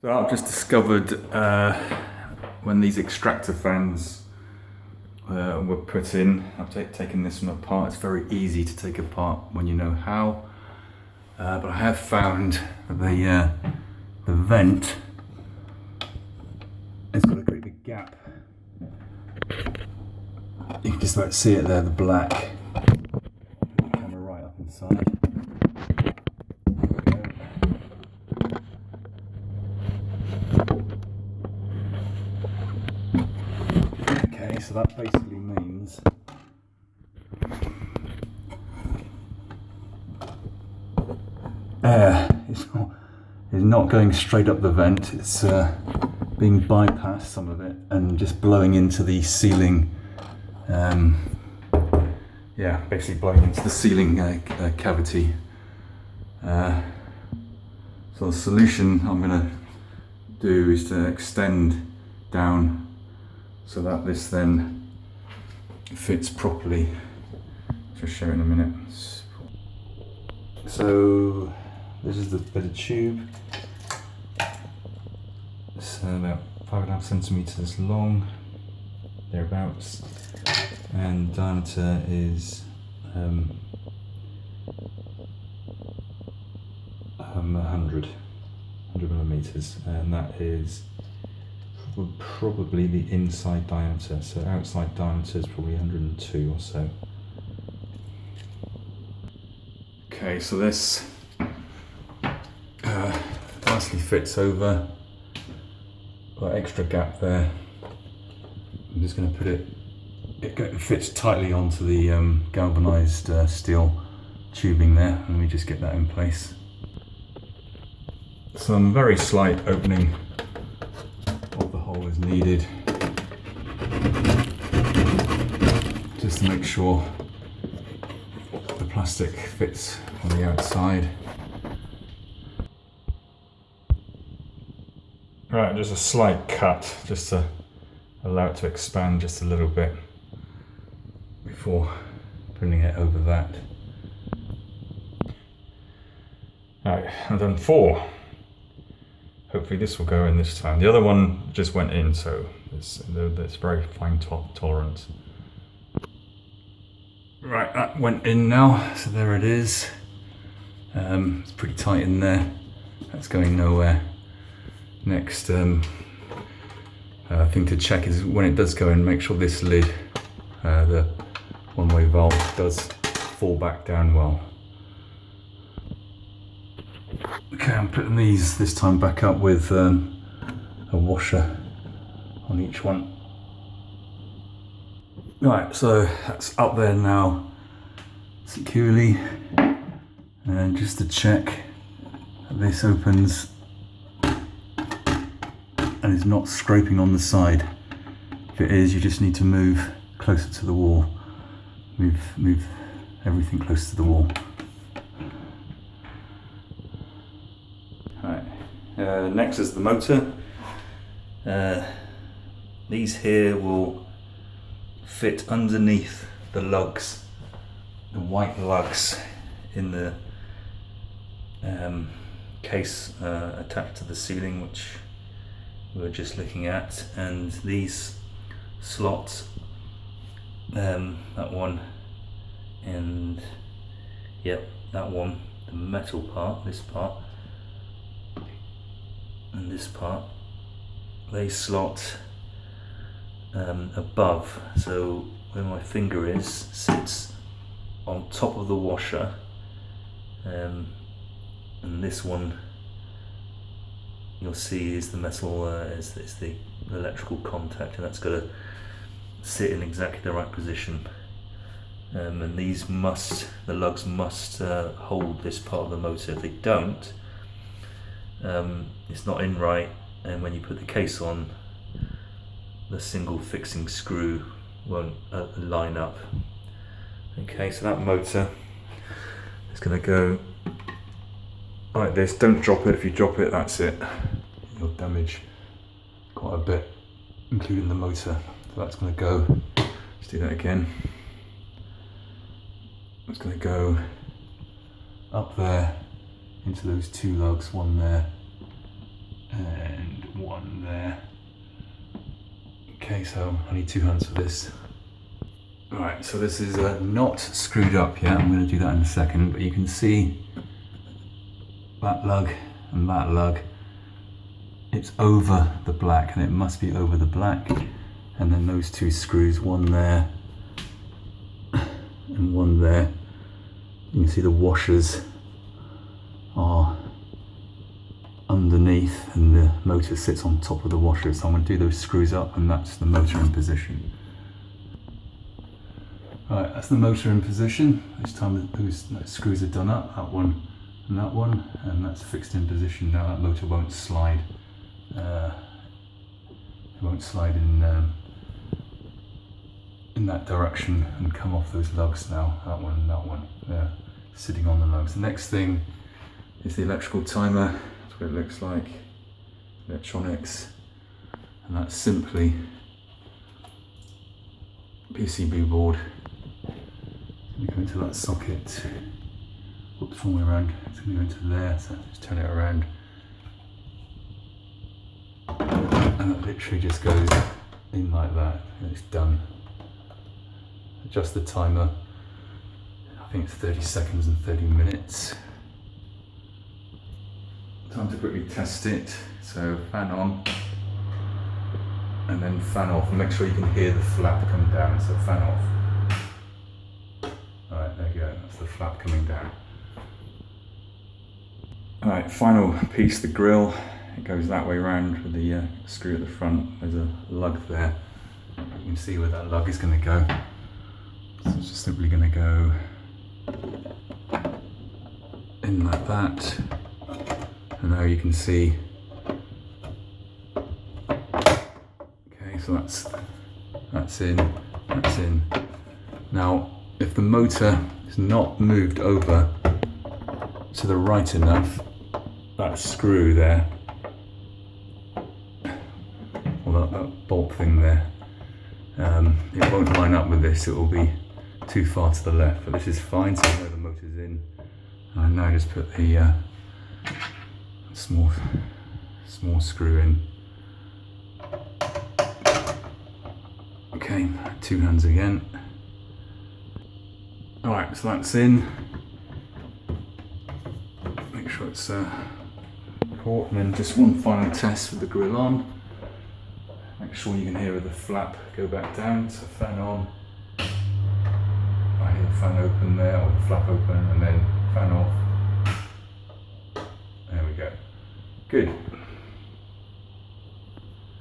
So I've just discovered when these extractor fans were put in, I've taken this one apart. It's very easy to take apart when you know how, but I have found that the vent has got a great big gap. You can just about see it there, the black. Put the camera right up inside. Okay, so that basically means air is not going straight up the vent. It's being bypassed, some of it, and just blowing into the ceiling. Yeah, basically blowing into the ceiling cavity. So the solution I'm going to do is to extend down so that this then fits properly. Just show it in a minute. So this is the bit of tube. It's about 5.5 centimeters long, thereabouts, and diameter is 100 millimeters, and that is probably the inside diameter. So outside diameter is probably 102 or so. Okay, so this nicely fits over. Got an extra gap there. I'm just going to put it. It fits tightly onto the galvanized steel tubing there. Let me just get that in place. Some very slight opening of the hole is needed, just to make sure the plastic fits on the outside. Right, just a slight cut, just to allow it to expand just a little bit before putting it over that. Right, I've done 4. Hopefully this will go in this time. The other one just went in, so it's very fine tolerance. Right, that went in now, so there it is. It's pretty tight in there. That's going nowhere. Next thing to check is when it does go in, make sure this lid, the one-way valve, does fall back down well. Okay, I'm putting these this time back up with a washer on each one. Right, so that's up there now securely, and just to check that this opens and is not scraping on the side. If it is, you just need to move closer to the wall. Move everything close to the wall. Right. Next is the motor. These here will fit underneath the lugs, the white lugs in the case attached to the ceiling, which we were just looking at, and these slots, that one, and yep, that one, the metal part, this part, and this part, they slot above, so where my finger is sits on top of the washer, and this one you'll see is the metal, is the electrical contact, and that's got to sit in exactly the right position. And these the lugs must hold this part of the motor. If they don't, it's not in right, and when you put the case on, the single fixing screw won't line up. Okay, so that motor is going to go like this. Don't drop it. If you drop it, that's it. You'll damage quite a bit, including the motor. So that's going to go. Let's do that again. It's going to go up there into those 2 lugs, one there and one there. Okay, so I need 2 hands for this. Alright, so this is not screwed up yet. I'm going to do that in a second, but you can see that lug and that lug. It's over the black, and it must be over the black. And then those 2 screws, one there and one there. You can see the washers are underneath and the motor sits on top of the washer. So I'm going to do those screws up, and that's the motor in position. Right, that's the motor in position. This time those screws are done up, that one, and that's fixed in position now. That motor won't slide. It won't slide in that direction and come off those lugs now. That one, they're sitting on the lugs. The next thing is the electrical timer. That's what it looks like. Electronics, and that's simply PCB board. You go into that socket. Whoops, wrong way around. It's going to go into there, so just turn it around. And it literally just goes in like that, and it's done. Adjust the timer. I think it's 30 seconds and 30 minutes. Time to quickly test it. So fan on, and then fan off. And make sure you can hear the flap come down. So fan off. Alright, there you go. That's the flap coming down. Alright, final piece, the grille. It goes that way around with the screw at the front. There's a lug there. You can see where that lug is going to go. So it's just simply going to go in like that. And now you can see. Okay, so that's in. Now, if the motor is not moved over to the right enough, that screw there, or that bolt thing there, it won't line up with this. It will be too far to the left, but this is fine, so I know the motor's in. And I now just put the small screw in. Okay, 2 hands again. Alright, so that's in. Make sure it's caught, and then just one final test with the grille on. Make sure you can hear the flap go back down, so fan on. I hear the fan open there, or the flap open, and then fan off. There we go. Good.